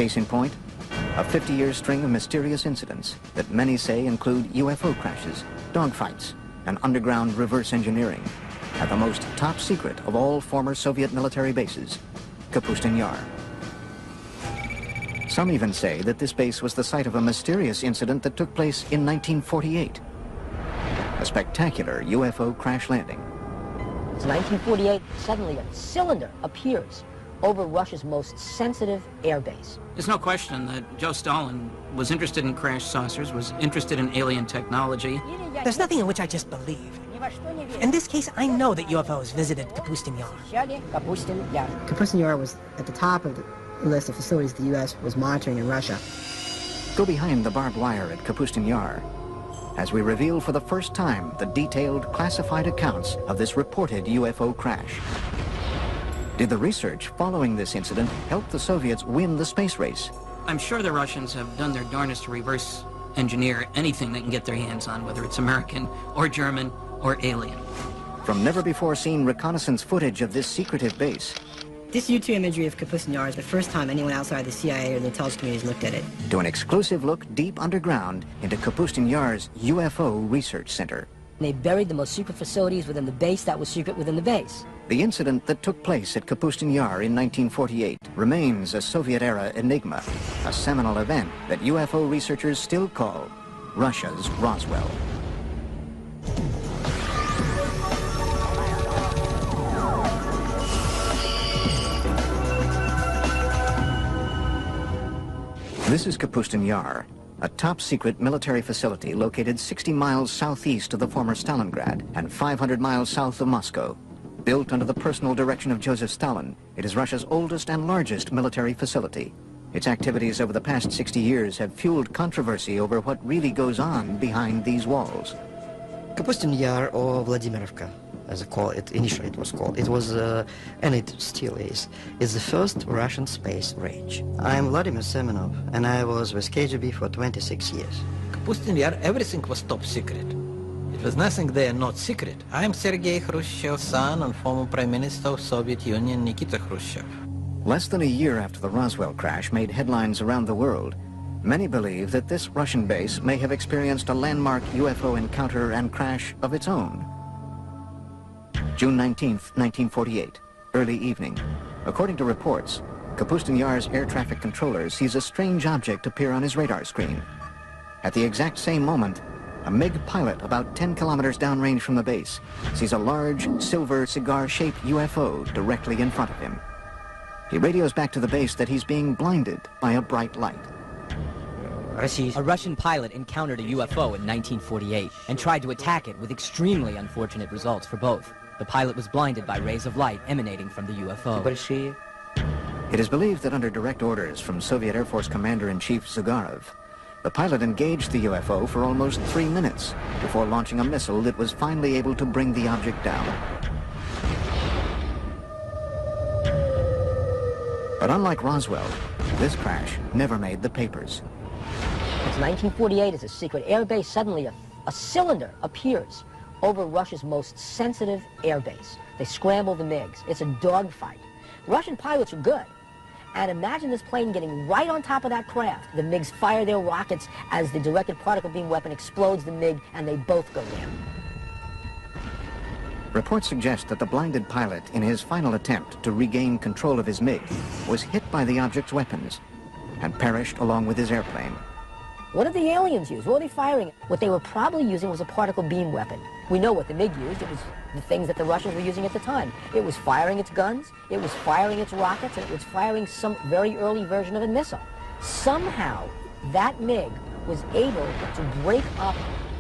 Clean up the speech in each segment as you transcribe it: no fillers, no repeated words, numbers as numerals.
Case in point, a 50-year string of mysterious incidents that many say include UFO crashes, dogfights, and underground reverse engineering at the most top secret of all former Soviet military bases, Kapustin Yar. Some even say that this base was the site of a mysterious incident that took place in 1948. A spectacular UFO crash landing. It's 1948, suddenly a cylinder appears over Russia's most sensitive airbase. There's no question that Joe Stalin was interested in crash saucers, was interested in alien technology. There's nothing in which I just believe. In this case, I know that UFOs visited Kapustin Yar. Kapustin Yar was at the top of the list of facilities the U.S. was monitoring in Russia. Go behind the barbed wire at Kapustin Yar as we reveal for the first time the detailed classified accounts of this reported UFO crash. Did the research following this incident help the Soviets win the space race? I'm sure the Russians have done their darnest to reverse engineer anything they can get their hands on, whether it's American or German or alien. From never-before-seen reconnaissance footage of this secretive base, This U-2 imagery of Kapustin Yar is the first time anyone outside the CIA or the intelligence communities looked at it. to an exclusive look deep underground into Kapustin Yar's UFO Research Center. They buried the most secret facilities within the base that was secret within the base. The incident that took place at Kapustin Yar in 1948 remains a Soviet-era enigma, a seminal event that UFO researchers still call Russia's Roswell. This is Kapustin Yar, a top-secret military facility located 60 miles southeast of the former Stalingrad and 500 miles south of Moscow. Built under the personal direction of Joseph Stalin, it is Russia's oldest and largest military facility. Its activities over the past 60 years have fueled controversy over what really goes on behind these walls. Kapustin Yar, or Vladimirovka, as initially it was called. It was, and it still is the first Russian space range. I'm Vladimir Semenov, and I was with KGB for 26 years. Kapustin Yar, everything was top secret. It was nothing there not secret. I'm Sergei Khrushchev's son and former Prime Minister of Soviet Union, Nikita Khrushchev. Less than a year after the Roswell crash made headlines around the world, many believe that this Russian base may have experienced a landmark UFO encounter and crash of its own. June 19th, 1948, early evening. According to reports, Kapustin Yar's air traffic controller sees a strange object appear on his radar screen. At the exact same moment, a MiG pilot about 10 kilometers downrange from the base sees a large, silver, cigar-shaped UFO directly in front of him. He radios back to the base that he's being blinded by a bright light. A Russian pilot encountered a UFO in 1948 and tried to attack it with extremely unfortunate results for both. The pilot was blinded by rays of light emanating from the UFO. It is believed that under direct orders from Soviet Air Force Commander-in-Chief Zagarov, the pilot engaged the UFO for almost 3 minutes before launching a missile that was finally able to bring the object down. But unlike Roswell, this crash never made the papers. It's 1948, it's a secret airbase. Suddenly a cylinder appears over Russia's most sensitive airbase. They scramble the MiGs. It's a dogfight. Russian pilots are good. And imagine this plane getting right on top of that craft. The MiGs fire their rockets as the directed particle beam weapon explodes the MiG, and they both go down. Reports suggest that the blinded pilot, in his final attempt to regain control of his MiG, was hit by the object's weapons and perished along with his airplane. What did the aliens use? What were they firing? What they were probably using was a particle beam weapon. We know what the MiG used. It was the things that the Russians were using at the time. It was firing its guns, it was firing its rockets, and it was firing some very early version of a missile. Somehow, that MiG was able to break up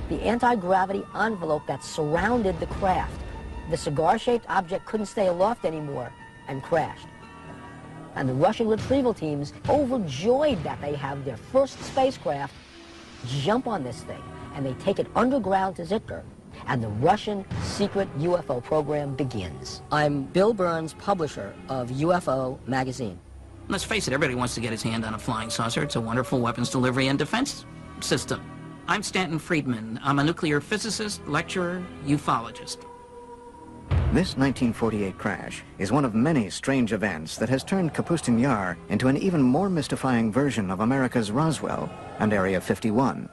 the anti-gravity envelope that surrounded the craft. The cigar-shaped object couldn't stay aloft anymore and crashed. And the Russian retrieval teams, overjoyed that they have their first spacecraft, jump on this thing, and they take it underground to Zitka, and the Russian secret UFO program begins. I'm Bill Burns, publisher of UFO magazine. Let's face it, everybody wants to get his hand on a flying saucer. It's a wonderful weapons delivery and defense system. I'm Stanton Friedman. I'm a nuclear physicist, lecturer, ufologist. This 1948 crash is one of many strange events that has turned Kapustin Yar into an even more mystifying version of America's Roswell and Area 51.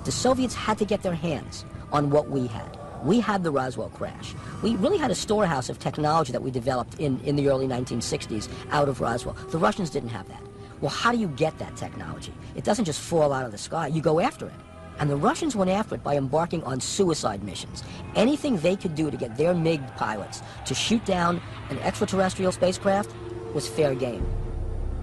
The Soviets had to get their hands on what we had. We had the Roswell crash. We really had a storehouse of technology that we developed in the early 1960s out of Roswell. The Russians didn't have that. Well, how do you get that technology? It doesn't just fall out of the sky. You go after it. And the Russians went after it by embarking on suicide missions. Anything they could do to get their MiG pilots to shoot down an extraterrestrial spacecraft was fair game.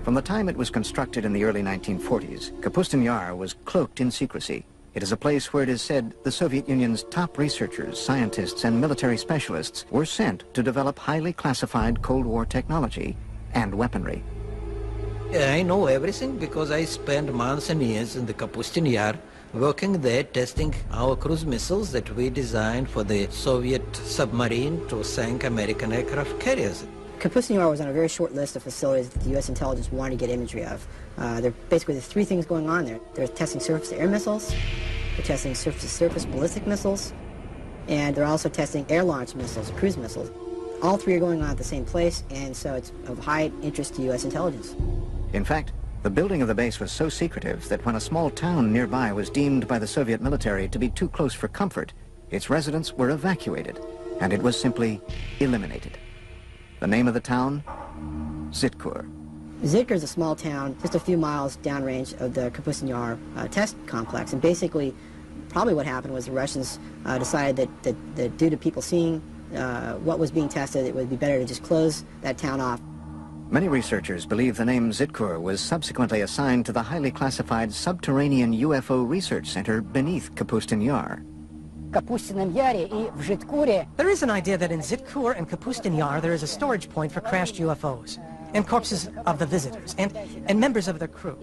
From the time it was constructed in the early 1940s, Kapustin Yar was cloaked in secrecy. It is a place where it is said the Soviet Union's top researchers, scientists, and military specialists were sent to develop highly classified Cold War technology and weaponry. Yeah, I know everything because I spent months and years in the Kapustin Yar working there, testing our cruise missiles that we designed for the Soviet submarine to sink American aircraft carriers. Kapustin Yar was on a very short list of facilities that the U.S. intelligence wanted to get imagery of. There's three things going on there. They're testing surface-to-air missiles, they're testing surface-to-surface ballistic missiles, and they're also testing air-launched missiles, cruise missiles. All three are going on at the same place, and so it's of high interest to U.S. intelligence. In fact, the building of the base was so secretive that when a small town nearby was deemed by the Soviet military to be too close for comfort, its residents were evacuated, and it was simply eliminated. The name of the town? Zitkur. Zitkur is a small town just a few miles downrange of the Kapustin Yar test complex, and basically probably what happened was the Russians decided that due to people seeing what was being tested, it would be better to just close that town off. Many researchers believe the name Zitkur was subsequently assigned to the highly classified subterranean UFO research center beneath Kapustin Yar. There is an idea that in Zitkur and Kapustin Yar there is a storage point for crashed UFOs and corpses of the visitors and members of their crew.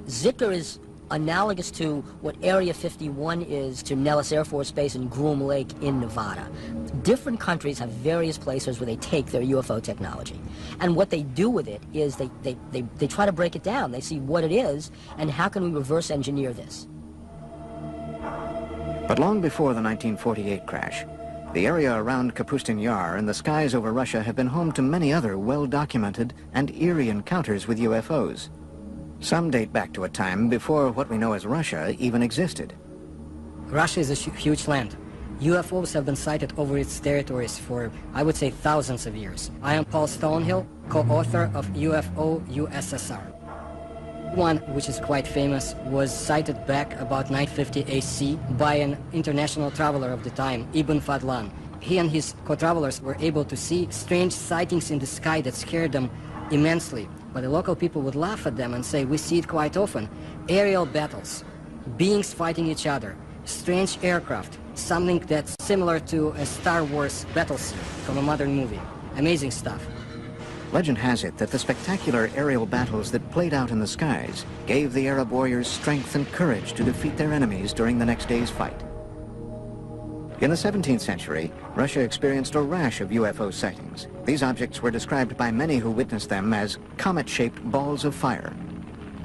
Zitkur is analogous to what Area 51 is to Nellis Air Force Base and Groom Lake in Nevada. Different countries have various places where they take their UFO technology. And what they do with it is they try to break it down. They see what it is and how can we reverse engineer this. But long before the 1948 crash, the area around Kapustin Yar and the skies over Russia have been home to many other well-documented and eerie encounters with UFOs. Some date back to a time before what we know as Russia even existed. Russia is a huge land. UFOs have been sighted over its territories for, I would say, thousands of years. I am Paul Stonehill, co-author of UFO USSR. One, which is quite famous, was sighted back about 950 AC by an international traveler of the time, Ibn Fadlan. He and his co-travelers were able to see strange sightings in the sky that scared them immensely. But the local people would laugh at them and say, we see it quite often. Aerial battles, beings fighting each other, strange aircraft, something that's similar to a Star Wars battle scene from a modern movie. Amazing stuff. Legend has it that the spectacular aerial battles that played out in the skies gave the Arab warriors strength and courage to defeat their enemies during the next day's fight. In the 17th century, Russia experienced a rash of UFO sightings. These objects were described by many who witnessed them as comet-shaped balls of fire.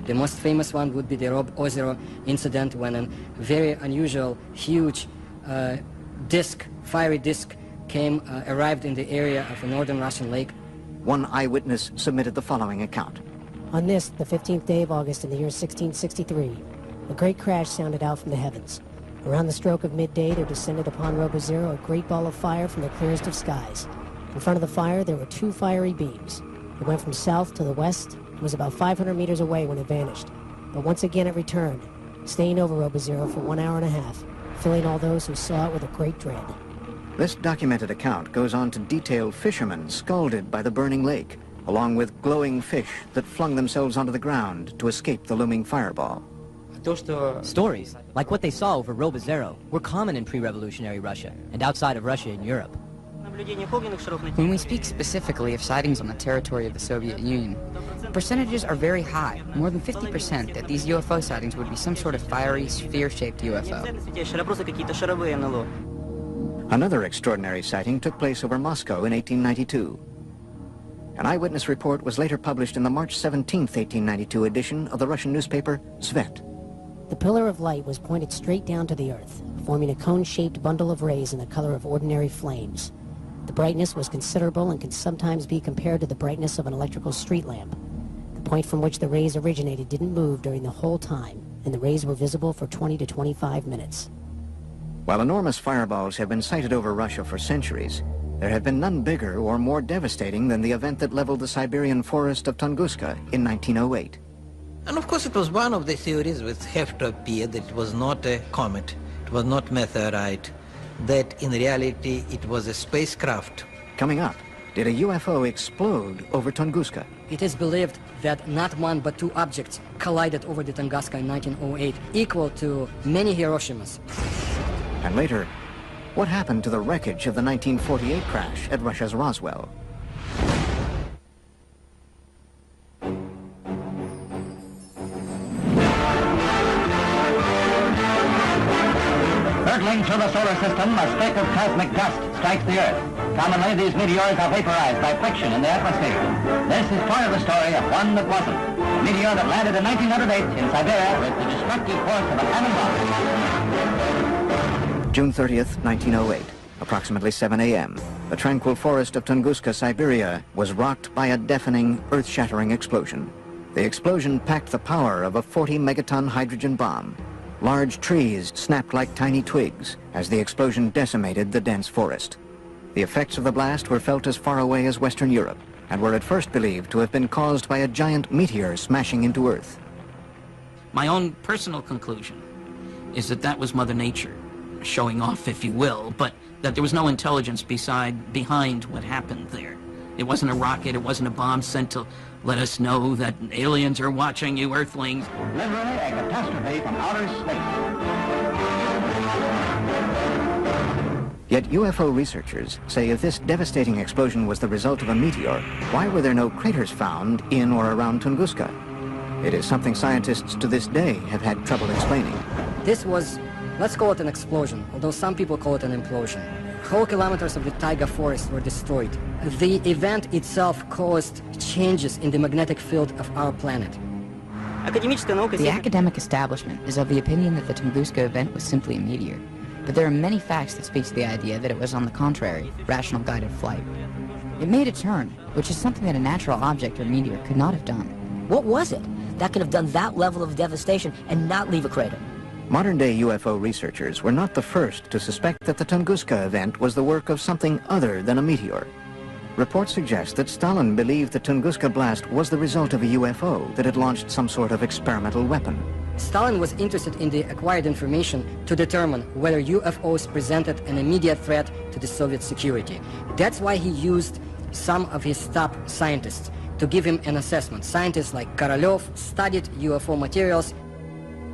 The most famous one would be the Rob Ozero incident, when a very unusual, huge fiery disc arrived in the area of a northern Russian lake. One eyewitness submitted the following account. On this, the 15th day of August in the year 1663, a great crash sounded out from the heavens. Around the stroke of midday, there descended upon Robo-Zero a great ball of fire from the clearest of skies. In front of the fire, there were two fiery beams. It went from south to the west and was about 500 meters away when it vanished. But once again it returned, staying over Robo-Zero for 1 hour and a half, filling all those who saw it with a great dread. This documented account goes on to detail fishermen scalded by the burning lake, along with glowing fish that flung themselves onto the ground to escape the looming fireball. Stories, like what they saw over Robo-Zero, were common in pre-revolutionary Russia and outside of Russia in Europe. When we speak specifically of sightings on the territory of the Soviet Union, percentages are very high, more than 50%, that these UFO sightings would be some sort of fiery, sphere-shaped UFO. Another extraordinary sighting took place over Moscow in 1892. An eyewitness report was later published in the March 17, 1892 edition of the Russian newspaper Svet. The pillar of light was pointed straight down to the Earth, forming a cone-shaped bundle of rays in the color of ordinary flames. The brightness was considerable and can sometimes be compared to the brightness of an electrical street lamp. The point from which the rays originated didn't move during the whole time, and the rays were visible for 20 to 25 minutes. While enormous fireballs have been sighted over Russia for centuries, there have been none bigger or more devastating than the event that leveled the Siberian forest of Tunguska in 1908. And of course it was one of the theories which have to appear that it was not a comet, it was not meteorite, that in reality it was a spacecraft. Coming up, did a UFO explode over Tunguska? It is believed that not one but two objects collided over the Tunguska in 1908, equal to many Hiroshimas. And later, what happened to the wreckage of the 1948 crash at Russia's Roswell? Hurtling through the solar system, a speck of cosmic dust strikes the Earth. Commonly, these meteors are vaporized by friction in the atmosphere. This is part of the story of one that wasn't. A meteor that landed in 1908 in Siberia with the destructive force of a cannon bomb. June 30th, 1908, approximately 7 a.m. The tranquil forest of Tunguska, Siberia, was rocked by a deafening, earth-shattering explosion. The explosion packed the power of a 40-megaton hydrogen bomb. Large trees snapped like tiny twigs as the explosion decimated the dense forest. The effects of the blast were felt as far away as Western Europe and were at first believed to have been caused by a giant meteor smashing into Earth. My own personal conclusion is that that was Mother Nature, showing off, if you will, but that there was no intelligence behind what happened there. It wasn't a rocket, it wasn't a bomb sent to let us know that aliens are watching you, Earthlings. Literally a catastrophe from outer space. Yet UFO researchers say if this devastating explosion was the result of a meteor, why were there no craters found in or around Tunguska? It is something scientists to this day have had trouble explaining. This was, let's call it an explosion, although some people call it an implosion. Whole kilometers of the taiga forest were destroyed. The event itself caused changes in the magnetic field of our planet. The academic establishment is of the opinion that the Tunguska event was simply a meteor, but there are many facts that speak to the idea that it was, on the contrary, rational guided flight. It made a turn, which is something that a natural object or meteor could not have done. What was it that could have done that level of devastation and not leave a crater? Modern-day UFO researchers were not the first to suspect that the Tunguska event was the work of something other than a meteor. Reports suggest that Stalin believed the Tunguska blast was the result of a UFO that had launched some sort of experimental weapon. Stalin was interested in the acquired information to determine whether UFOs presented an immediate threat to the Soviet security. That's why he used some of his top scientists to give him an assessment. Scientists like Korolev studied UFO materials.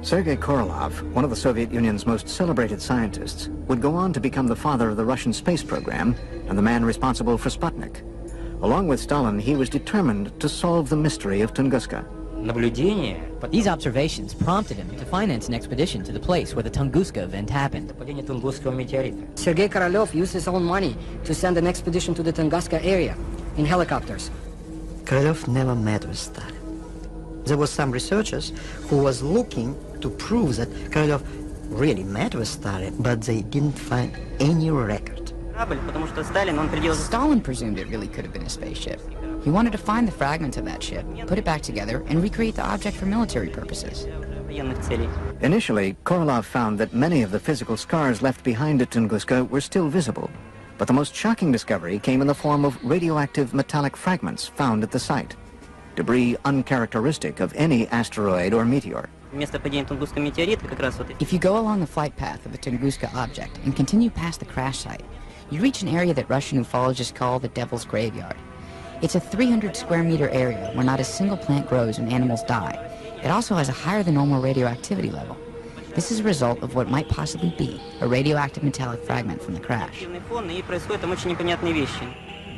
Sergei Korolev, one of the Soviet Union's most celebrated scientists, would go on to become the father of the Russian space program and the man responsible for Sputnik. Along with Stalin, he was determined to solve the mystery of Tunguska. These observations prompted him to finance an expedition to the place where the Tunguska event happened. Sergei Korolev used his own money to send an expedition to the Tunguska area in helicopters. Korolev never met with Stalin. There were some researchers who was looking to prove that Korolev really met with Stalin, but they didn't find any record. Stalin presumed it really could have been a spaceship. He wanted to find the fragments of that ship, put it back together, and recreate the object for military purposes. Initially, Korolev found that many of the physical scars left behind at Tunguska were still visible. But the most shocking discovery came in the form of radioactive metallic fragments found at the site. Debris uncharacteristic of any asteroid or meteor. If you go along the flight path of the Tunguska object and continue past the crash site, you reach an area that Russian ufologists call the Devil's Graveyard. It's a 300 square meter area where not a single plant grows and animals die. It also has a higher than normal radioactivity level. This is a result of what might possibly be a radioactive metallic fragment from the crash.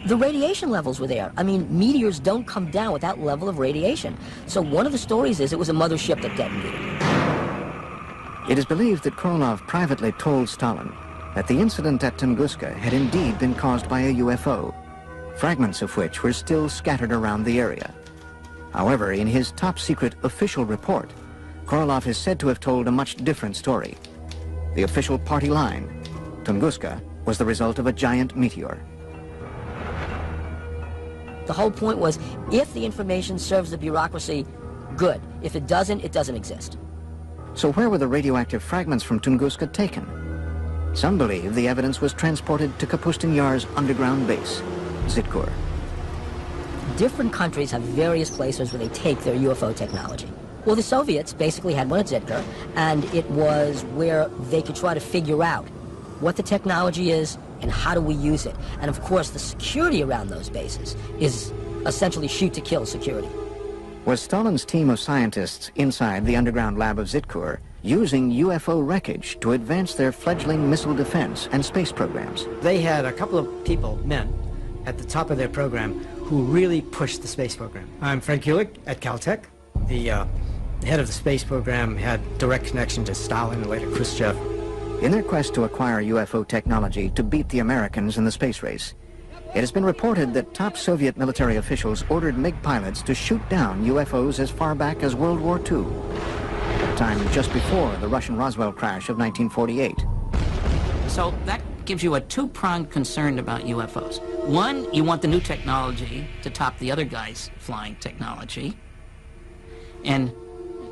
The radiation levels were there. I mean, meteors don't come down with that level of radiation. So one of the stories is it was a mothership that detonated. It is believed that Korolev privately told Stalin that the incident at Tunguska had indeed been caused by a UFO, fragments of which were still scattered around the area. However, in his top-secret official report, Korolev is said to have told a much different story. The official party line, Tunguska, was the result of a giant meteor. The whole point was, if the information serves the bureaucracy, good. If it doesn't exist. So where were the radioactive fragments from Tunguska taken? Some believe the evidence was transported to Kapustin Yar's underground base, Zitkur. Different countries have various places where they take their UFO technology. Well, the Soviets basically had one at Zitkur, and it was where they could try to figure out what the technology is and how do we use it. And of course, the security around those bases is essentially shoot-to-kill security. Was Stalin's team of scientists inside the underground lab of Zitkur using UFO wreckage to advance their fledgling missile defense and space programs? They had a couple of people, men, at the top of their program who really pushed the space program. I'm Frank Kulik at Caltech. The head of the space program had direct connection to Stalin and later Khrushchev. In their quest to acquire UFO technology to beat the Americans in the space race, it has been reported that top Soviet military officials ordered MiG pilots to shoot down UFOs as far back as World War II, a time just before the Russian Roswell crash of 1948. So that gives you a two-pronged concern about UFOs. One, you want the new technology to top the other guy's flying technology. And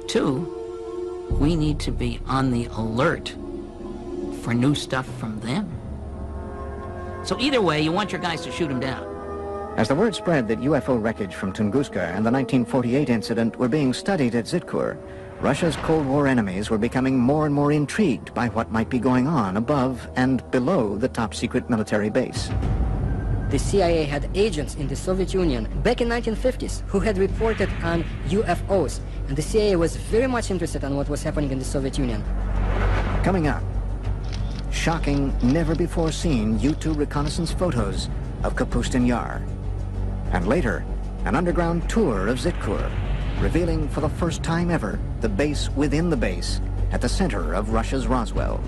two, we need to be on the alert for new stuff from them. So either way, you want your guys to shoot them down. As the word spread that UFO wreckage from Tunguska and the 1948 incident were being studied at Zitkur, Russia's Cold War enemies were becoming more and more intrigued by what might be going on above and below the top-secret military base. The CIA had agents in the Soviet Union back in 1950s who had reported on UFOs, and the CIA was very much interested in what was happening in the Soviet Union. Coming up, shocking, never-before-seen U-2 reconnaissance photos of Kapustin Yar. And later, an underground tour of Zitkur, revealing for the first time ever the base within the base at the center of Russia's Roswell.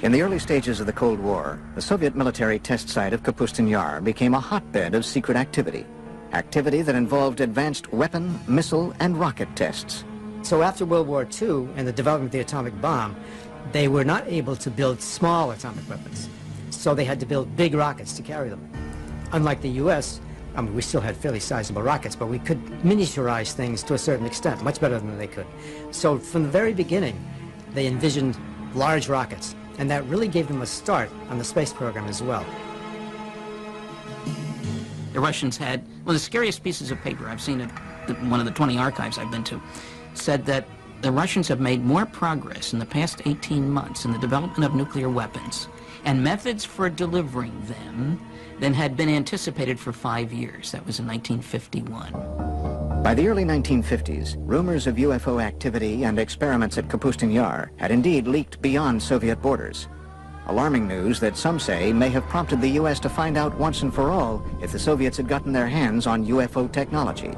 In the early stages of the Cold War, the Soviet military test site of Kapustin Yar became a hotbed of secret activity that involved advanced weapon, missile, and rocket tests. So after World War II and the development of the atomic bomb, they were not able to build small atomic weapons. So they had to build big rockets to carry them. Unlike the U.S., I mean, we still had fairly sizable rockets, but we could miniaturize things to a certain extent, much better than they could. So from the very beginning, they envisioned large rockets, and that really gave them a start on the space program as well. The Russians had one of the scariest pieces of paper I've seen at one of the 20 archives I've been to, said that the Russians have made more progress in the past 18 months in the development of nuclear weapons and methods for delivering them than had been anticipated for 5 years. That was in 1951. By the early 1950s, rumors of UFO activity and experiments at Kapustin Yar had indeed leaked beyond Soviet borders. Alarming news that some say may have prompted the U.S. to find out once and for all if the Soviets had gotten their hands on UFO technology.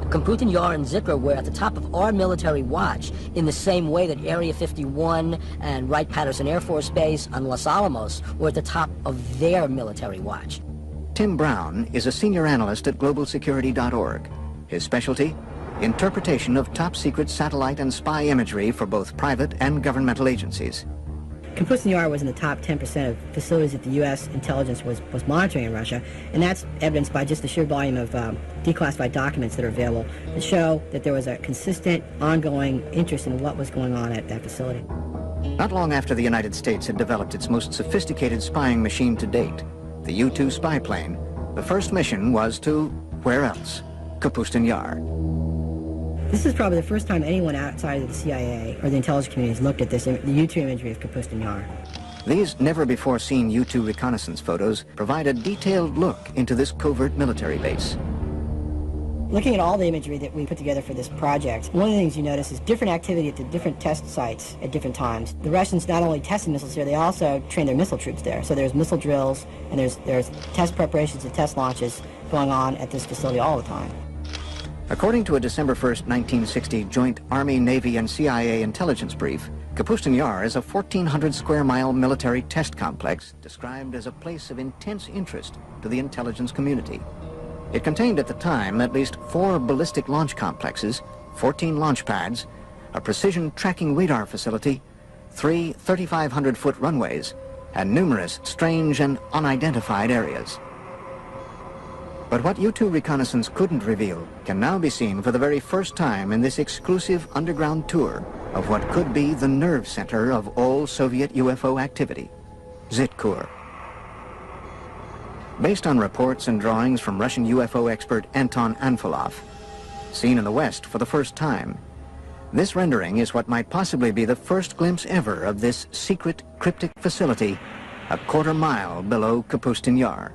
Kapustin Yar and Zitkur were at the top of our military watch in the same way that Area 51 and Wright-Patterson Air Force Base and Los Alamos were at the top of their military watch. Tim Brown is a senior analyst at globalsecurity.org. His specialty? Interpretation of top-secret satellite and spy imagery for both private and governmental agencies. Kapustin Yar was in the top 10% of facilities that the U.S. intelligence was monitoring in Russia, and that's evidenced by just the sheer volume of declassified documents that are available that show that there was a consistent, ongoing interest in what was going on at that facility. Not long after the United States had developed its most sophisticated spying machine to date, the U-2 spy plane, the first mission was to, where else? Kapustin Yar. This is probably the first time anyone outside of the CIA or the intelligence community has looked at this, the U-2 imagery of Kapustin Yar. These never-before-seen U-2 reconnaissance photos provide a detailed look into this covert military base. Looking at all the imagery that we put together for this project, one of the things you notice is different activity at the different test sites at different times. The Russians not only tested missiles here, they also trained their missile troops there. So there's missile drills and there's test preparations and test launches going on at this facility all the time. According to a December 1st, 1960 joint Army, Navy, and CIA intelligence brief, Kapustin Yar is a 1,400-square-mile military test complex described as a place of intense interest to the intelligence community. It contained at the time at least 4 ballistic launch complexes, 14 launch pads, a precision tracking radar facility, 3 3,500-foot runways, and numerous strange and unidentified areas. But what U-2 reconnaissance couldn't reveal can now be seen for the very first time in this exclusive underground tour of what could be the nerve center of all Soviet UFO activity, Zitkur. Based on reports and drawings from Russian UFO expert Anton Anfilov, seen in the West for the first time, this rendering is what might possibly be the first glimpse ever of this secret cryptic facility a quarter mile below Kapustin Yar.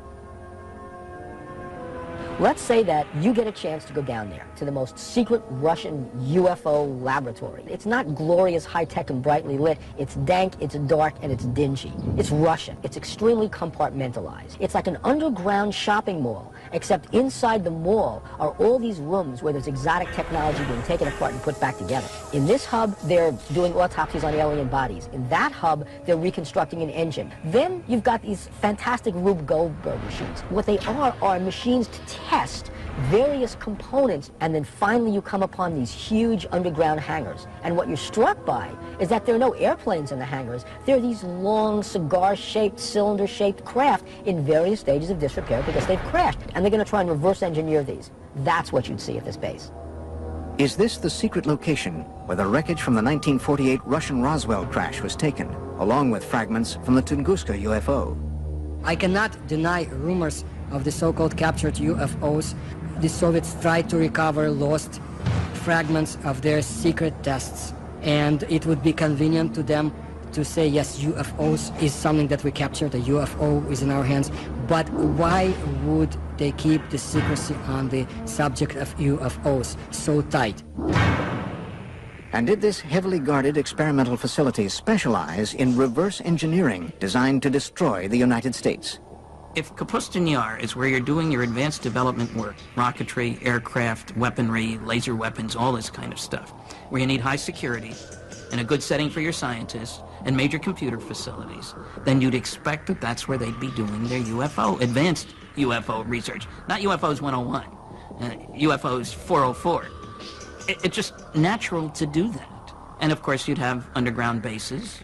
Let's say that you get a chance to go down there to the most secret Russian UFO laboratory. It's not glorious, high-tech, and brightly lit. It's dank, it's dark, and it's dingy. It's Russian. It's extremely compartmentalized. It's like an underground shopping mall, except inside the mall are all these rooms where there's exotic technology being taken apart and put back together. In this hub, they're doing autopsies on alien bodies. In that hub, they're reconstructing an engine. Then you've got these fantastic Rube Goldberg machines. What they are machines to test various components, and then finally you come upon these huge underground hangars. And what you're struck by is that there are no airplanes in the hangars. There are these long cigar-shaped, cylinder-shaped craft in various stages of disrepair because they've crashed, and they're going to try and reverse engineer these. That's what you'd see at this base. Is this the secret location where the wreckage from the 1948 Russian Roswell crash was taken, along with fragments from the Tunguska UFO? I cannot deny rumors of the so-called captured UFOs. The Soviets tried to recover lost fragments of their secret tests, and it would be convenient to them to say, yes, UFOs is something that we captured, a UFO is in our hands, but why would they keep the secrecy on the subject of UFOs so tight? And did this heavily guarded experimental facility specialize in reverse engineering designed to destroy the United States? If Kapustin Yar is where you're doing your advanced development work, rocketry, aircraft, weaponry, laser weapons, all this kind of stuff, where you need high security and a good setting for your scientists and major computer facilities, then you'd expect that that's where they'd be doing their UFO, advanced UFO research. Not UFOs 101, UFOs 404. It's just natural to do that. And of course you'd have underground bases,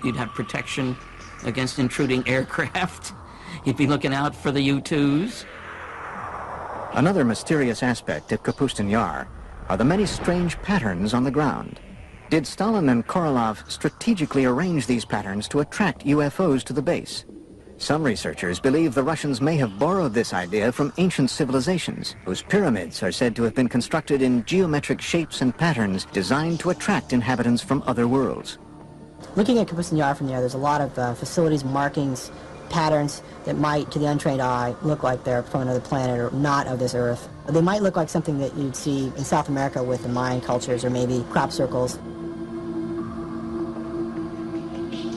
you'd have protection against intruding aircraft, you'd be looking out for the U-2s. Another mysterious aspect of Kapustin Yar are the many strange patterns on the ground. Did Stalin and Korolev strategically arrange these patterns to attract UFOs to the base? Some researchers believe the Russians may have borrowed this idea from ancient civilizations, whose pyramids are said to have been constructed in geometric shapes and patterns designed to attract inhabitants from other worlds. Looking at Kapustin Yar from there, there's a lot of facilities, markings, patterns that might, to the untrained eye, look like they're from another planet or not of this Earth. They might look like something that you'd see in South America with the Mayan cultures or maybe crop circles.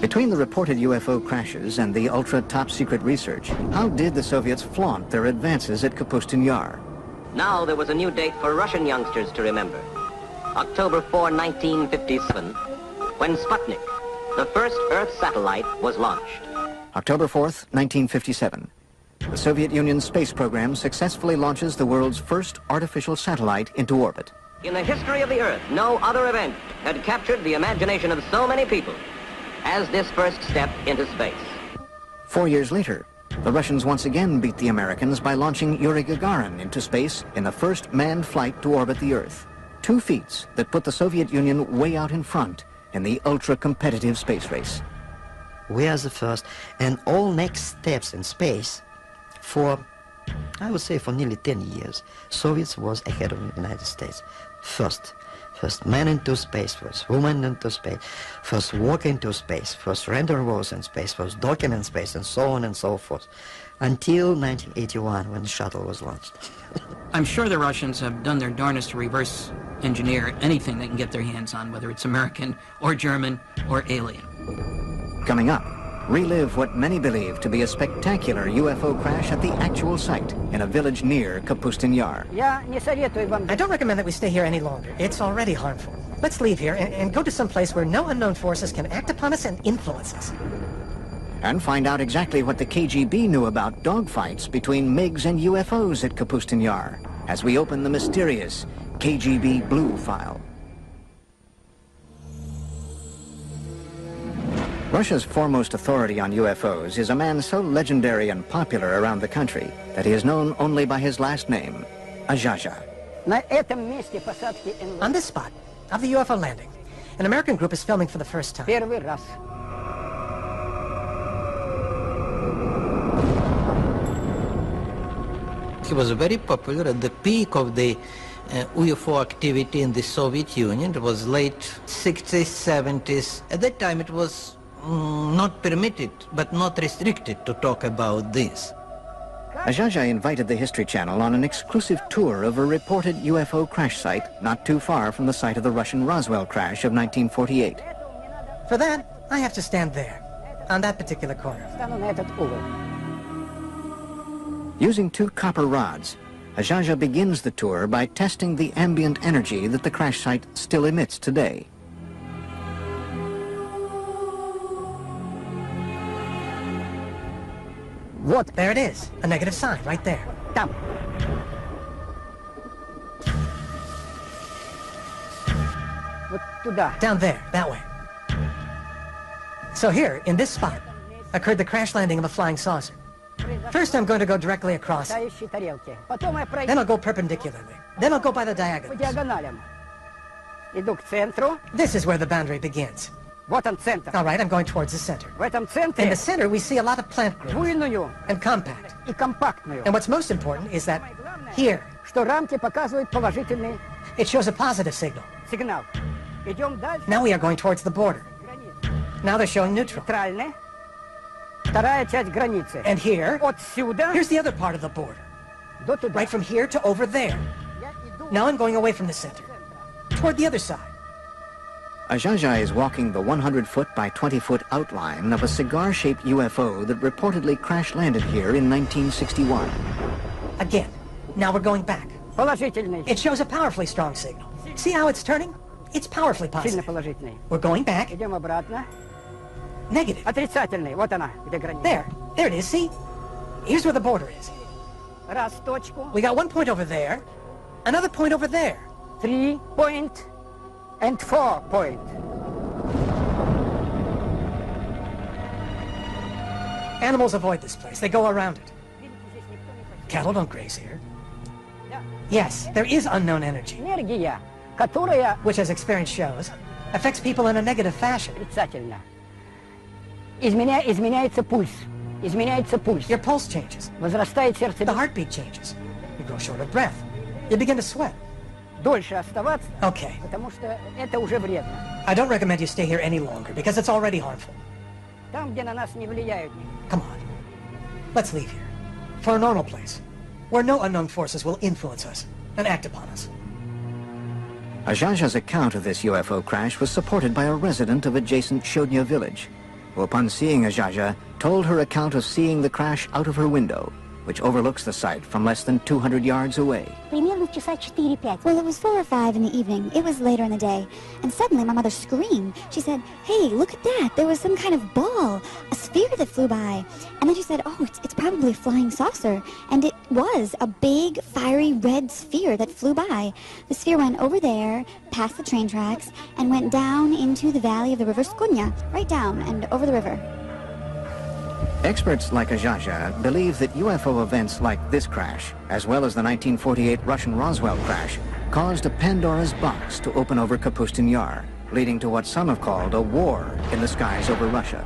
Between the reported UFO crashes and the ultra-top-secret research, how did the Soviets flaunt their advances at Kapustin Yar? Now there was a new date for Russian youngsters to remember. October 4, 1957, when Sputnik, the first Earth satellite, was launched. October 4th, 1957. The Soviet Union's space program successfully launches the world's first artificial satellite into orbit. In the history of the Earth, no other event had captured the imagination of so many people as this first step into space. 4 years later, the Russians once again beat the Americans by launching Yuri Gagarin into space in the first manned flight to orbit the Earth. 2 feats that put the Soviet Union way out in front in the ultra-competitive space race. We are the first, and all next steps in space for, I would say, for nearly 10 years, Soviets was ahead of the United States. First man into space, first woman into space, first walk into space, first rendezvous in space, first document space, and so on and so forth, until 1981 when the shuttle was launched. I'm sure the Russians have done their darnest to reverse engineer anything they can get their hands on, whether it's American or German or alien. Coming up, relive what many believe to be a spectacular UFO crash at the actual site in a village near Kapustin Yar. I don't recommend that we stay here any longer. It's already harmful. Let's leave here and go to some place where no unknown forces can act upon us and influence us. and find out exactly what the KGB knew about dogfights between MiGs and UFOs at Kapustin Yar as we open the mysterious KGB Blue file. Russia's foremost authority on UFOs is a man so legendary and popular around the country that he is known only by his last name, Azhaja. On this spot of the UFO landing, an American group is filming for the first time. He was very popular at the peak of the UFO activity in the Soviet Union. It was late 60s, 70s. At that time it was not permitted, but not restricted to talk about this. Azhaja invited the History Channel on an exclusive tour of a reported UFO crash site not too far from the site of the Russian Roswell crash of 1948. For that, I have to stand there, on that particular corner. Using 2 copper rods, Azhaja begins the tour by testing the ambient energy that the crash site still emits today. What? There it is, a negative sign right there. Там. Вот туда. Down there, that way. So here, in this spot, occurred the crash landing of a flying saucer. First, I'm going to go directly across. Then I'll go perpendicularly. Then I'll go by the diagonals. This is where the boundary begins. All right, I'm going towards the center. In the center, we see a lot of plant growth and compact. And what's most important is that here, it shows a positive signal. Now we are going towards the border. Now they're showing neutral. And here, here's the other part of the border. Right from here to over there. Now I'm going away from the center, toward the other side. Azhaja is walking the 100-foot by 20-foot outline of a cigar-shaped UFO that reportedly crash-landed here in 1961. Again, now we're going back. It shows a powerfully strong signal. See how it's turning? It's powerfully positive. We're going back. Negative. There it is, see? Here's where the border is. We got 1 point over there, another point over there. 3 point and 4 point. Animals avoid this place. They go around it. Cattle don't graze here. Yes, there is unknown energy, which, as experience shows, affects people in a negative fashion. Изменяется пульс. Изменяется пульс. Your pulse changes. Возрастает сердцебиение. The heartbeat changes. You grow short of breath. You begin to sweat. Дольше оставаться, Okay. потому что это уже вредно. I don't recommend you stay here any longer because it's already harmful. Там, где на нас не влияют. Come on. Let's leave here. For a normal place, where no unknown forces will influence us and act upon us. Azhaja's account of this UFO crash was supported by a resident of adjacent Shodnya village, who upon seeing Azhaja, told her account of seeing the crash out of her window, which overlooks the site from less than 200 yards away. Примерно в часа 4-5. Well, it was 4 or 5 in the evening. It was later in the day. And suddenly my mother screamed. She said, "Hey, look at that. There was some kind of ball, a sphere that flew by." And then she said, "Oh, it's probably a flying saucer." And it was a big, fiery red sphere that flew by. The sphere went over there, past the train tracks, and went down into the valley of the river Skunya, right down and over the river. Experts like Azhaja believe that UFO events like this crash, as well as the 1948 Russian Roswell crash, caused a Pandora's box to open over Kapustin Yar, leading to what some have called a war in the skies over Russia.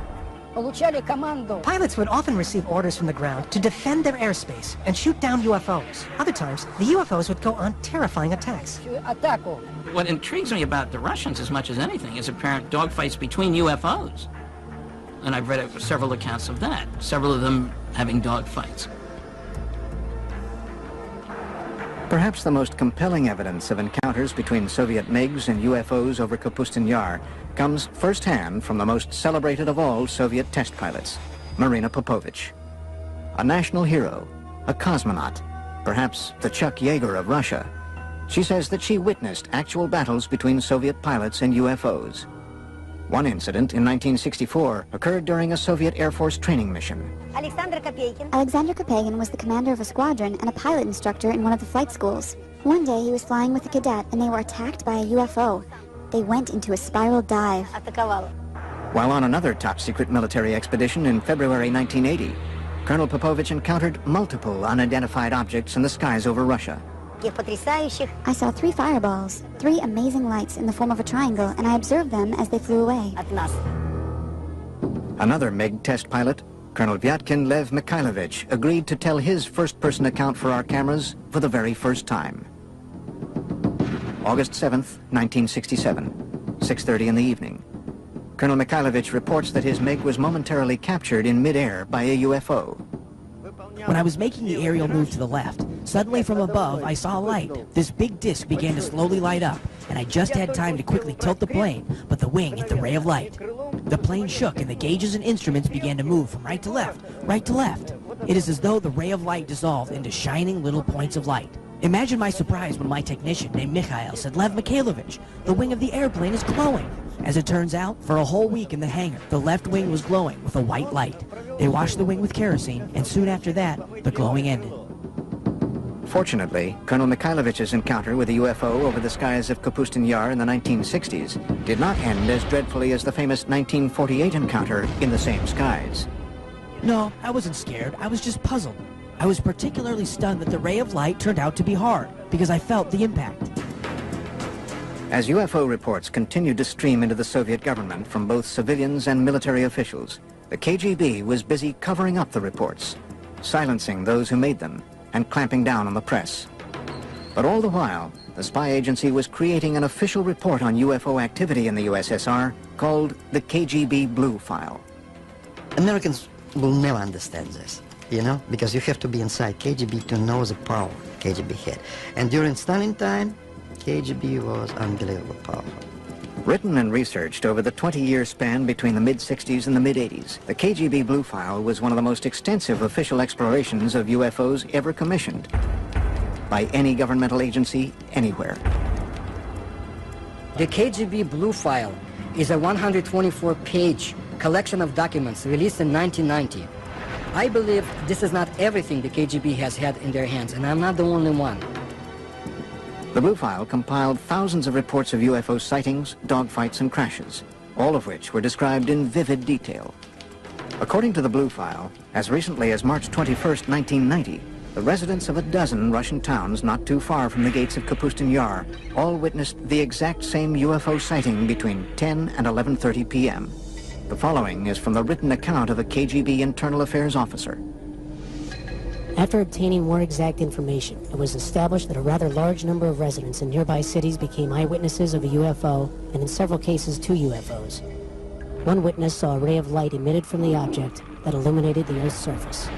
Pilots would often receive orders from the ground to defend their airspace and shoot down UFOs. Other times, the UFOs would go on terrifying attacks. What intrigues me about the Russians as much as anything is apparent dogfights between UFOs. And I've read several accounts of that, several of them having dogfights. Perhaps the most compelling evidence of encounters between Soviet MiGs and UFOs over Kapustin Yar comes firsthand from the most celebrated of all Soviet test pilots, Marina Popovich. A national hero, a cosmonaut, perhaps the Chuck Yeager of Russia. She says that she witnessed actual battles between Soviet pilots and UFOs. One incident in 1964 occurred during a Soviet Air Force training mission. Alexander Kopegin was the commander of a squadron and a pilot instructor in one of the flight schools. One day he was flying with a cadet and they were attacked by a UFO. They went into a spiral dive. While on another top-secret military expedition in February 1980, Colonel Popovich encountered multiple unidentified objects in the skies over Russia. I saw 3 fireballs, 3 amazing lights in the form of a triangle, and I observed them as they flew away. Another MiG test pilot, Colonel Vyatkin Lev Mikhailovich, agreed to tell his first-person account for our cameras for the very first time. August 7th, 1967, 6:30 in the evening. Colonel Mikhailovich reports that his MiG was momentarily captured in midair by a UFO. When I was making the aerial move to the left, suddenly from above I saw a light. This big disc began to slowly light up, and I just had time to quickly tilt the plane, but the wing hit the ray of light. The plane shook and the gauges and instruments began to move from right to left, right to left. It is as though the ray of light dissolved into shining little points of light. Imagine my surprise when my technician named Mikhail said, "Lev Mikhailovich, the wing of the airplane is glowing." As it turns out, for a whole week in the hangar, the left wing was glowing with a white light. They washed the wing with kerosene, and soon after that, the glowing ended. Fortunately, Colonel Mikhailovich's encounter with a UFO over the skies of Kapustin Yar in the 1960s did not end as dreadfully as the famous 1948 encounter in the same skies. No, I wasn't scared. I was just puzzled. I was particularly stunned that the ray of light turned out to be hard, because I felt the impact. As UFO reports continued to stream into the Soviet government from both civilians and military officials, the KGB was busy covering up the reports, silencing those who made them, and clamping down on the press. But all the while, the spy agency was creating an official report on UFO activity in the USSR called the KGB Blue File. Americans will never understand this, you know, because you have to be inside KGB to know the power KGB had. And during Stalin time, KGB was unbelievably powerful. Written and researched over the 20-year span between the mid-60s and the mid-80s, the KGB Blue File was one of the most extensive official explorations of UFOs ever commissioned by any governmental agency anywhere. The KGB Blue File is a 124-page collection of documents released in 1990. I believe this is not everything the KGB has had in their hands, and I'm not the only one. The Blue File compiled thousands of reports of UFO sightings, dogfights, and crashes, all of which were described in vivid detail. According to the Blue File, as recently as March 21st, 1990, the residents of a dozen Russian towns not too far from the gates of Kapustin Yar all witnessed the exact same UFO sighting between 10 and 11:30 p.m. The following is from the written account of a KGB internal affairs officer. After obtaining more exact information, it was established that a rather large number of residents in nearby cities became eyewitnesses of a UFO, and in several cases, 2 UFOs. One witness saw a ray of light emitted from the object that illuminated the Earth's surface.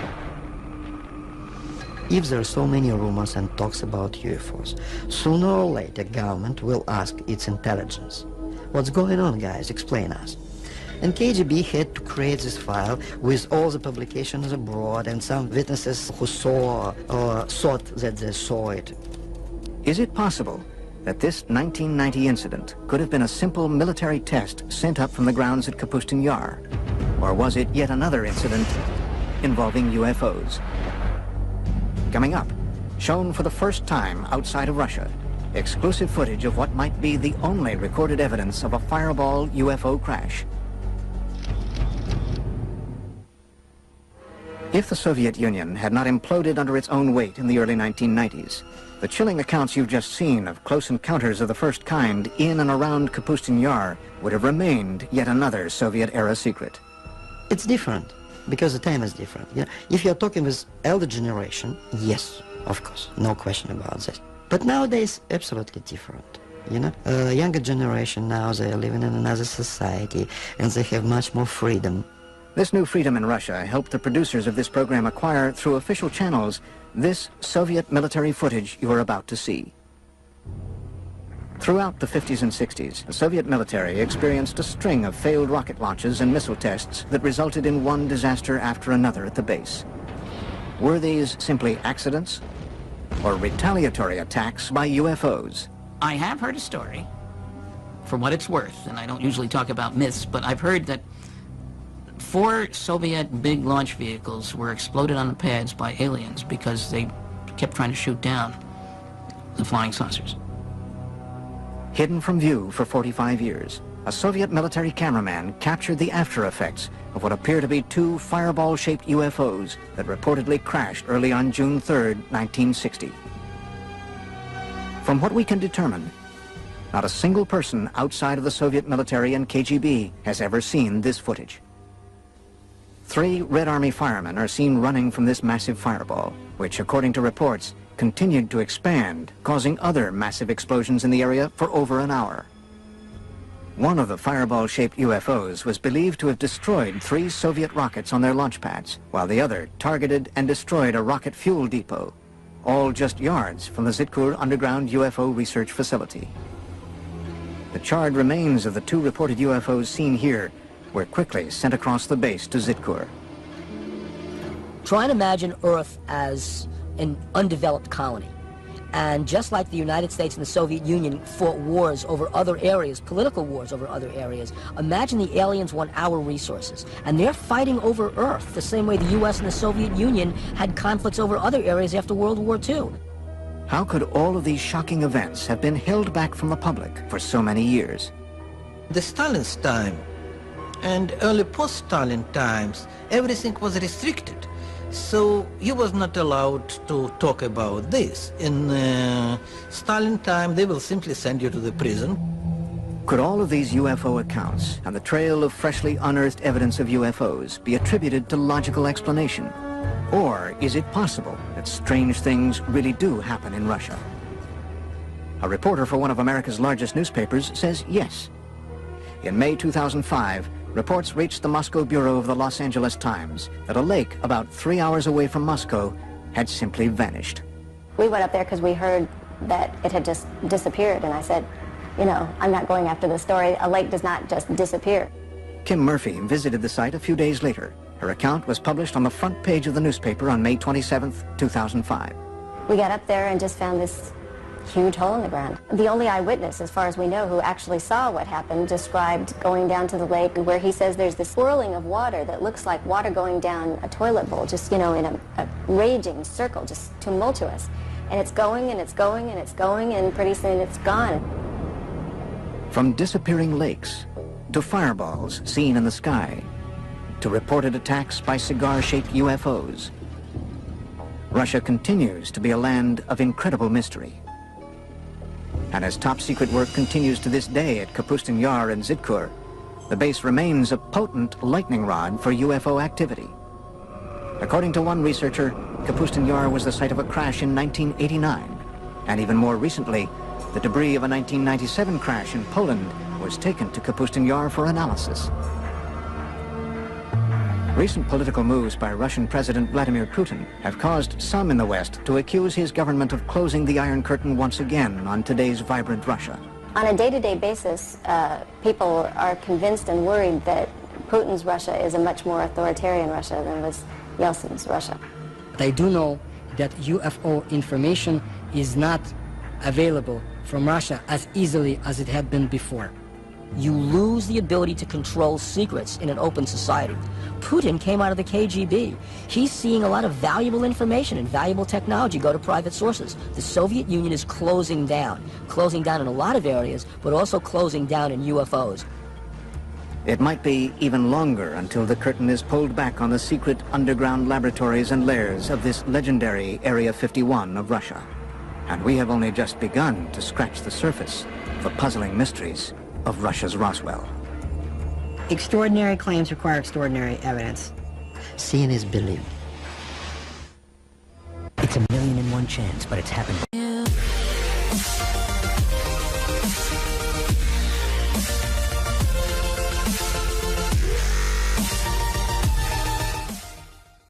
If there are so many rumors and talks about UFOs, sooner or later government will ask its intelligence. What's going on, guys? Explain us. And KGB had to create this file with all the publications abroad and some witnesses who saw or thought that they saw it. Is it possible that this 1990 incident could have been a simple military test sent up from the grounds at Kapustin Yar? Or was it yet another incident involving UFOs? Coming up, shown for the first time outside of Russia, exclusive footage of what might be the only recorded evidence of a fireball UFO crash. If the Soviet Union had not imploded under its own weight in the early 1990s, the chilling accounts you've just seen of close encounters of the first kind in and around Kapustin Yar would have remained yet another Soviet-era secret. It's different, because the time is different. You know, if you're talking with elder generation, yes, of course, no question about this. But nowadays, absolutely different. You know, younger generation now, they are living in another society, and they have much more freedom. This new freedom in Russia helped the producers of this program acquire, through official channels, this Soviet military footage you are about to see. Throughout the 50s and 60s, the Soviet military experienced a string of failed rocket launches and missile tests that resulted in one disaster after another at the base. Were these simply accidents or retaliatory attacks by UFOs? I have heard a story for what it's worth, and I don't usually talk about myths, but I've heard that 4 Soviet big launch vehicles were exploded on the pads by aliens because they kept trying to shoot down the flying saucers. Hidden from view for 45 years, a Soviet military cameraman captured the after effects of what appear to be 2 fireball-shaped UFOs that reportedly crashed early on June 3, 1960. From what we can determine, not a single person outside of the Soviet military and KGB has ever seen this footage. 3 Red Army firemen are seen running from this massive fireball, which, according to reports, continued to expand, causing other massive explosions in the area for over an hour. One of the fireball-shaped UFOs was believed to have destroyed 3 Soviet rockets on their launch pads, while the other targeted and destroyed a rocket fuel depot, all just yards from the Zitkur underground UFO research facility. The charred remains of the 2 reported UFOs seen here were quickly sent across the base to Zitkur. Try and imagine Earth as an undeveloped colony. And just like the United States and the Soviet Union fought wars over other areas, political wars over other areas, imagine the aliens want our resources. And they're fighting over Earth the same way the US and the Soviet Union had conflicts over other areas after World War II. How could all of these shocking events have been held back from the public for so many years? The Stalin's time and early post-Stalin times, everything was restricted. So he was not allowed to talk about this. In Stalin time, they will simply send you to the prison. Could all of these UFO accounts and the trail of freshly unearthed evidence of UFOs be attributed to logical explanation? Or is it possible that strange things really do happen in Russia? A reporter for one of America's largest newspapers says yes. In May 2005, reports reached the Moscow bureau of the Los Angeles Times that a lake about 3 hours away from Moscow had simply vanished. We went up there because we heard that it had just disappeared, and I said, you know, I'm not going after the story. A lake does not just disappear. Kim Murphy visited the site a few days later. Her account was published on the front page of the newspaper on May 27, 2005. We got up there and just found this huge hole in the ground. The only eyewitness, as far as we know, who actually saw what happened, described going down to the lake where he says there's this swirling of water that looks like water going down a toilet bowl, just, you know, in a raging circle, just tumultuous. And it's going and it's going and it's going, and pretty soon it's gone. From disappearing lakes to fireballs seen in the sky to reported attacks by cigar-shaped UFOs, Russia continues to be a land of incredible mystery. And as top-secret work continues to this day at Kapustin Yar and Zitkur, the base remains a potent lightning rod for UFO activity. According to one researcher, Kapustin Yar was the site of a crash in 1989. And even more recently, the debris of a 1997 crash in Poland was taken to Kapustin Yar for analysis. Recent political moves by Russian President Vladimir Putin have caused some in the West to accuse his government of closing the Iron Curtain once again on today's vibrant Russia. On a day-to-day basis, people are convinced and worried that Putin's Russia is a much more authoritarian Russia than was Yeltsin's Russia. They do know that UFO information is not available from Russia as easily as it had been before. You lose the ability to control secrets in an open society. Putin came out of the KGB. He's seeing a lot of valuable information and valuable technology go to private sources. The Soviet Union is closing down in a lot of areas, but also closing down in UFOs. It might be even longer until the curtain is pulled back on the secret underground laboratories and lairs of this legendary Area 51 of Russia. And we have only just begun to scratch the surface of the puzzling mysteries of Russia's Roswell. Extraordinary claims require extraordinary evidence. Seeing is believing. It's a 1,000,001 chance, but it's happened.